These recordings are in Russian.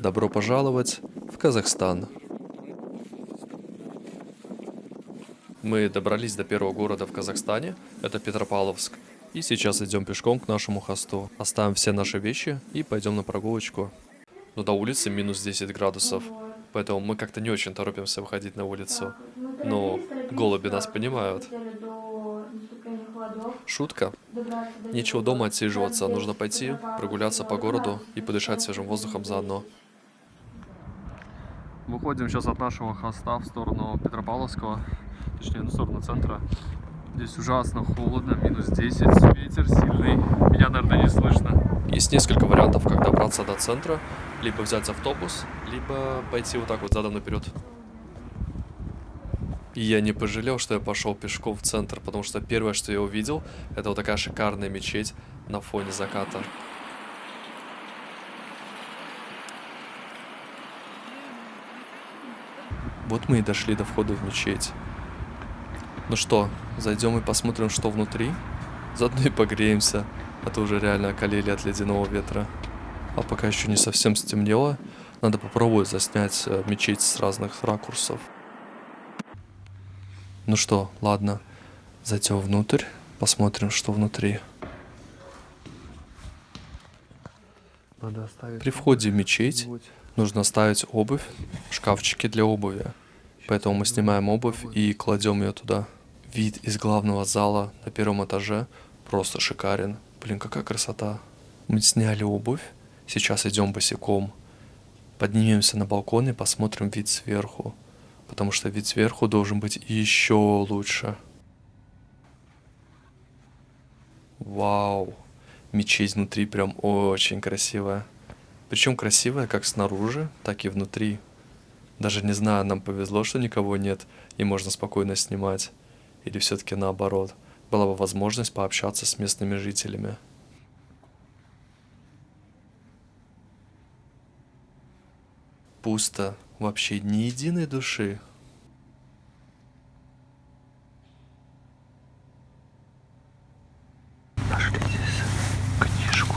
Добро пожаловать в Казахстан. Мы добрались до первого города в Казахстане, это Петропавловск. И сейчас идем пешком к нашему хосту. Оставим все наши вещи и пойдем на прогулочку. Но до улицы минус 10 градусов, поэтому мы как-то не очень торопимся выходить на улицу. Но голуби нас понимают. Шутка. Нечего дома отсиживаться, нужно пойти, прогуляться по городу и подышать свежим воздухом заодно. Выходим сейчас от нашего хоста в сторону Петропавловского, точнее, в сторону центра. Здесь ужасно холодно, минус 10, ветер сильный, меня, наверное, не слышно. Есть несколько вариантов, как добраться до центра. Либо взять автобус, либо пойти вот так вот задом наперед. И я не пожалел, что я пошел пешком в центр, потому что первое, что я увидел, это вот такая шикарная мечеть на фоне заката. Вот мы и дошли до входа в мечеть. Ну что, зайдем и посмотрим, что внутри? Заодно и погреемся, а то уже реально околели от ледяного ветра. А пока еще не совсем стемнело, надо попробовать заснять мечеть с разных ракурсов. Ну что, ладно, зайдем внутрь, посмотрим, что внутри. При входе в мечеть нужно оставить обувь в шкафчике для обуви. Поэтому мы снимаем обувь и кладем ее туда. Вид из главного зала на первом этаже просто шикарен. Блин, какая красота. Мы сняли обувь, сейчас идем босиком. Поднимемся на балкон и посмотрим вид сверху. Потому что вид сверху должен быть еще лучше. Вау. Мечеть внутри прям очень красивая. Причем красивая как снаружи, так и внутри. Даже не знаю, нам повезло, что никого нет и можно спокойно снимать. Или все-таки наоборот, была бы возможность пообщаться с местными жителями. Пусто, вообще ни единой души. Нашли здесь книжку.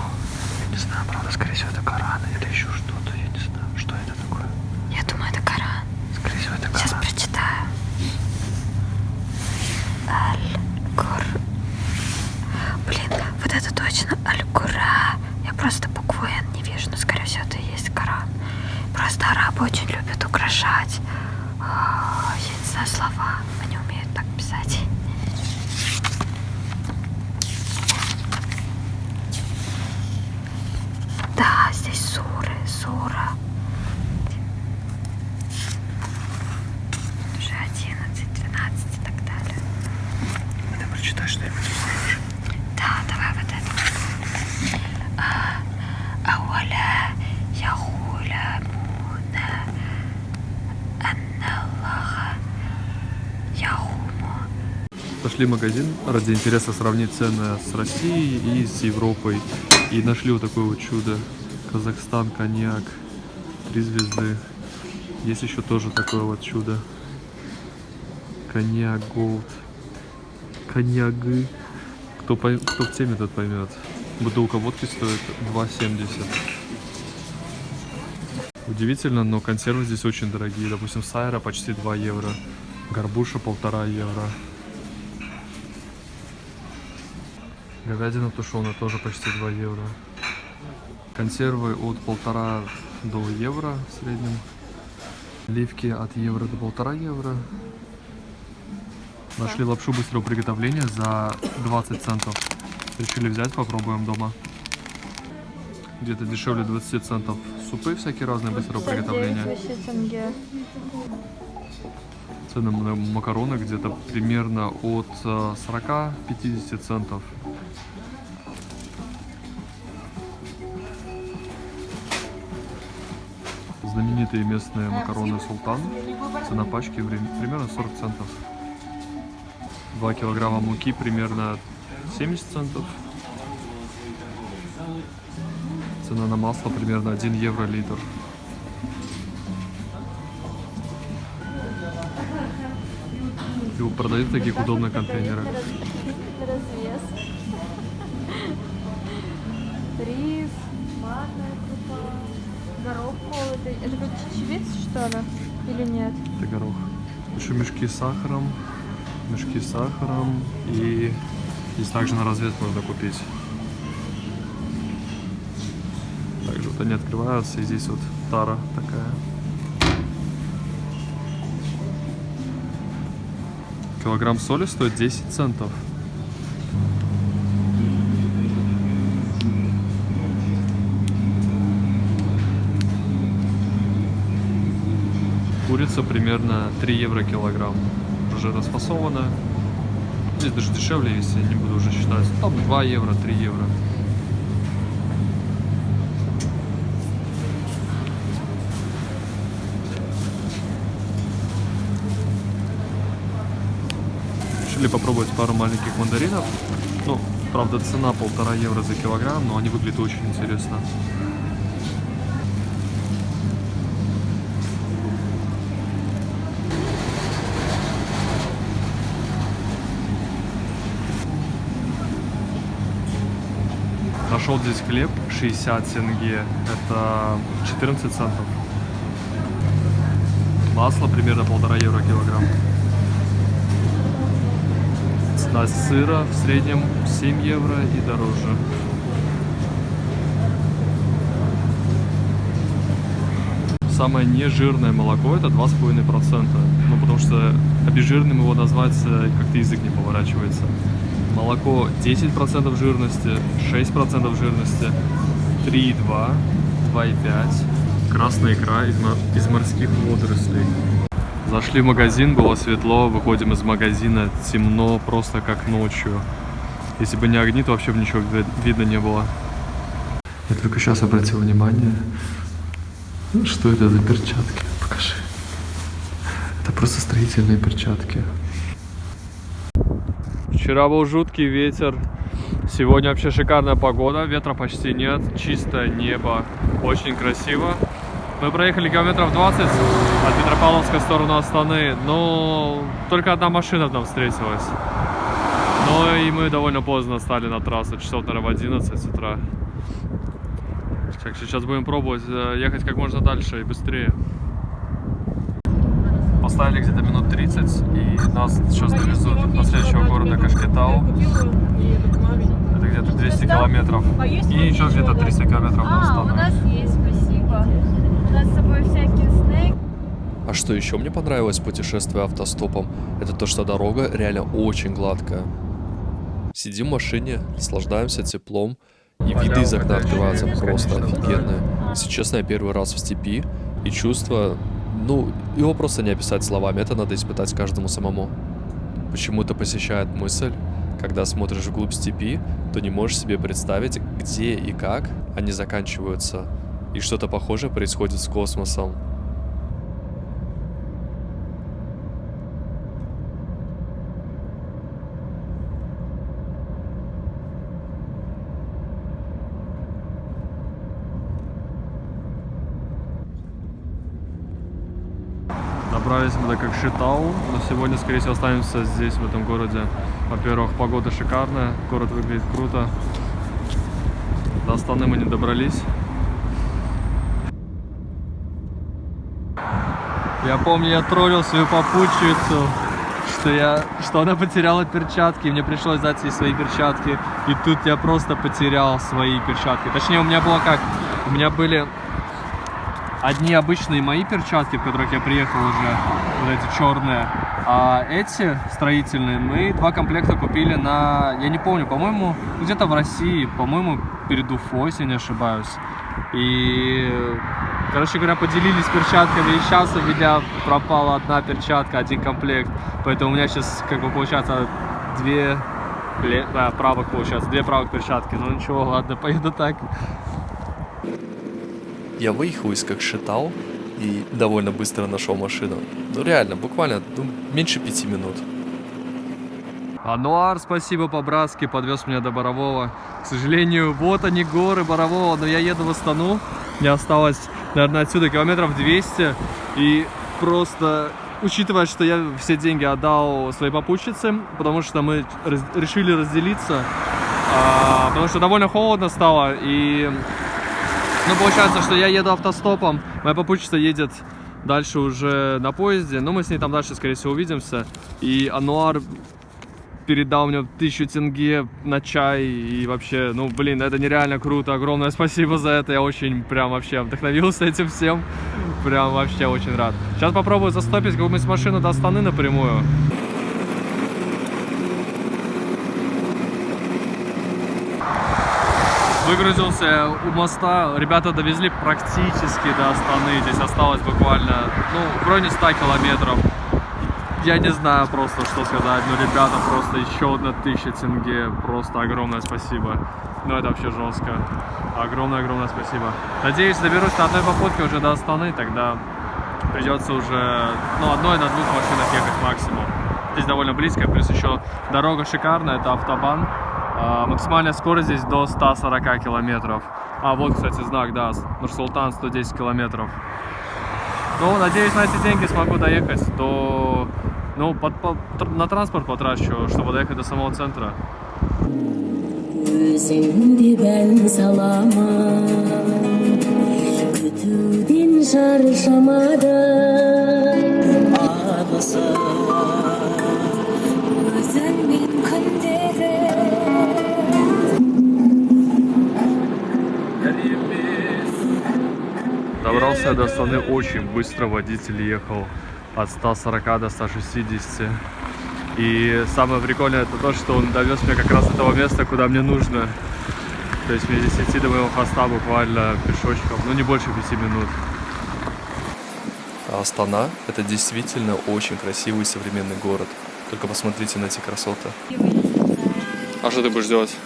Я не знаю, правда, скорее всего, это Коран или еще что-то. Я не знаю, что это такое. Я думаю, это Коран. Скорее всего, это Коран. Сейчас прочитаю. Аль-Кур. Блин, вот это точно Аль-Кура. Я просто букву Н не вижу, но скорее всего это и есть Коран. Просто арабы очень любят украшать. Я не знаю слова. Они умеют так писать. Да, здесь суры, сура. Уже 11, 12 и так далее. Ты прочитаешь что-нибудь можешь? Да, давай вот это. Ауаля яхуля муна анналлаха яхуму. Пошли в магазин ради интереса сравнить цены с Россией и с Европой. И нашли вот такое вот чудо. Казахстан, коньяк, 3 звезды. Есть еще тоже такое вот чудо. Коньяк Голд. Коньягы. Кто в теме, тот поймет. Бутылка водки стоит 2,70. Удивительно, но консервы здесь очень дорогие. Допустим, сайра почти 2 евро. Горбуша 1,5 евро. Говядина тушеная тоже почти 2 евро. Консервы от 1,5 до евро в среднем. Оливки от евро до 1,5 евро. Нашли лапшу быстрого приготовления за 20 центов. Решили взять, попробуем дома. Где-то дешевле 20 центов. Супы всякие разные быстрого приготовления. Цены на макароны где-то примерно от 40-50 центов. Знаменитые местные макароны «Султан». Цена пачки примерно 40 центов. 2 килограмма муки примерно 70 центов. Цена на масло примерно 1 евро литр. Его продают в таких удобных контейнерах. Развес. Рис, манная крупа. Горох молотый. Это как чечевица, что ли? Или нет? Это горох. Еще мешки с сахаром. И здесь также на развес можно купить. Также вот они открываются, и здесь вот тара такая. Килограмм соли стоит 10 центов. Курица примерно 3 евро килограмм. Уже расфасована. Здесь даже дешевле, если не буду уже считать. Там 2 евро, 3 евро. Решили попробовать пару маленьких мандаринов. Ну, правда, цена 1,5 евро за килограмм, но они выглядят очень интересно. Нашел здесь хлеб 60 тенге, это 14 центов. Масло примерно 1,5 евро килограмм. Цена сыра в среднем 7 евро и дороже. Самое нежирное молоко это 2,5%. Ну, потому что обезжиренным его назвать как-то язык не поворачивается. Молоко 10% жирности, 6% жирности, 3,2, 2,5. Красная икра из морских водорослей. Зашли в магазин, было светло, выходим из магазина, темно, просто как ночью. Если бы не огни, то вообще бы ничего видно не было. Я только сейчас обратил внимание, что это за перчатки. Покажи. Это просто строительные перчатки. Вчера был жуткий ветер, сегодня вообще шикарная погода, ветра почти нет, чистое небо, очень красиво. Мы проехали километров 20 от Петропавловска в сторону Астаны, но только одна машина нам встретилась. Но и мы довольно поздно стали на трассу, часов, наверное, в 11 утра. Так, сейчас будем пробовать ехать как можно дальше и быстрее. Поставили где-то минут 30, и нас сейчас довезут до следующего города Кашкетау. Это где-то 200 километров. И еще где-то 300 километров до Астаны. У нас есть, спасибо. У нас с собой всякие снеки. А что еще мне понравилось в путешествии автостопом, это то, что дорога реально очень гладкая. Сидим в машине, наслаждаемся теплом, и виды из окна открываются просто офигенные. Если честно, я первый раз в степи, и чувство... Ну, его просто не описать словами, это надо испытать каждому самому. Почему-то посещает мысль, когда смотришь вглубь степи, то не можешь себе представить, где и как они заканчиваются. И что-то похожее происходит с космосом. Добрались мы до Кокшетау, но сегодня, скорее всего, останемся здесь, в этом городе. Во-первых, погода шикарная, город выглядит круто. До Астаны мы не добрались. Я помню, я троллил свою попутчицу, что она потеряла перчатки, мне пришлось дать ей свои перчатки, и тут я просто потерял свои перчатки. Точнее, у меня было как? У меня были... Одни обычные мои перчатки, в которых я приехал уже, вот эти черные, а эти строительные мы 2 комплекта купили на, я не помню, по-моему, где-то в России, по-моему, перед Уфой, если не ошибаюсь. И, короче говоря, поделились перчатками, и сейчас у меня пропала одна перчатка, 1 комплект, поэтому у меня сейчас, как бы, получается 2 правых, получается, 2 правых перчатки, ну ничего, ладно, поеду так. Я выехал из Кокшетау и довольно быстро нашел машину. Ну реально, буквально меньше 5 минут. Ануар, спасибо по-братски, подвез меня до Борового. К сожалению, вот они горы Борового, но я еду в Астану. Мне осталось, наверное, отсюда километров 200. И просто, учитывая, что я все деньги отдал своей попутчице, потому что мы решили разделиться, потому что довольно холодно стало, и Ну, получается, что я еду автостопом, моя попутчица едет дальше уже на поезде, но мы с ней там дальше, скорее всего, увидимся. И Ануар передал мне 1000 тенге на чай, и вообще, ну, блин, это нереально круто, огромное спасибо за это, я очень прям вообще вдохновился этим всем, прям вообще очень рад. Сейчас попробую застопить какую-нибудь машину до Астаны напрямую. Выгрузился у моста, ребята довезли практически до Астаны, здесь осталось буквально, ну, в районе 100 километров. Я не знаю просто, что сказать, но ребята, просто еще одна 1000 тенге, просто огромное спасибо. Ну, это вообще жестко. Огромное спасибо. Надеюсь, доберусь на одной попутке уже до Астаны, тогда придется уже, ну, одной на 2 машинах ехать максимум. Здесь довольно близко, плюс еще дорога шикарная, это автобан. Максимальная скорость здесь до 140 километров. А вот, кстати, знак, да, Нур-Султан 110 километров. Ну, надеюсь, на эти деньги смогу доехать, то, ну, на транспорт потрачу, чтобы доехать до самого центра. Добрался до Астаны очень быстро, водитель ехал от 140 до 160. И самое прикольное это то, что он довез меня как раз до того места, куда мне нужно. То есть мне здесь идти до моего хоста буквально пешочком, ну не больше 5 минут. А Астана — это действительно очень красивый современный город. Только посмотрите на эти красоты. А что ты будешь делать?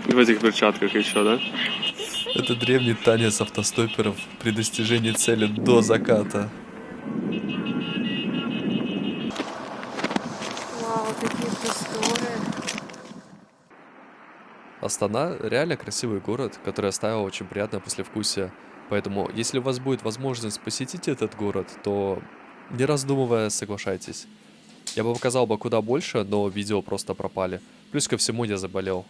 В этих перчатках еще, да? Это древний танец автостоперов при достижении цели до заката. Вау, какие просторы. Астана реально красивый город, который оставил очень приятное послевкусие. Поэтому, если у вас будет возможность посетить этот город, то, не раздумывая, соглашайтесь. Я бы показал куда больше, но видео просто пропали. Плюс ко всему я заболел.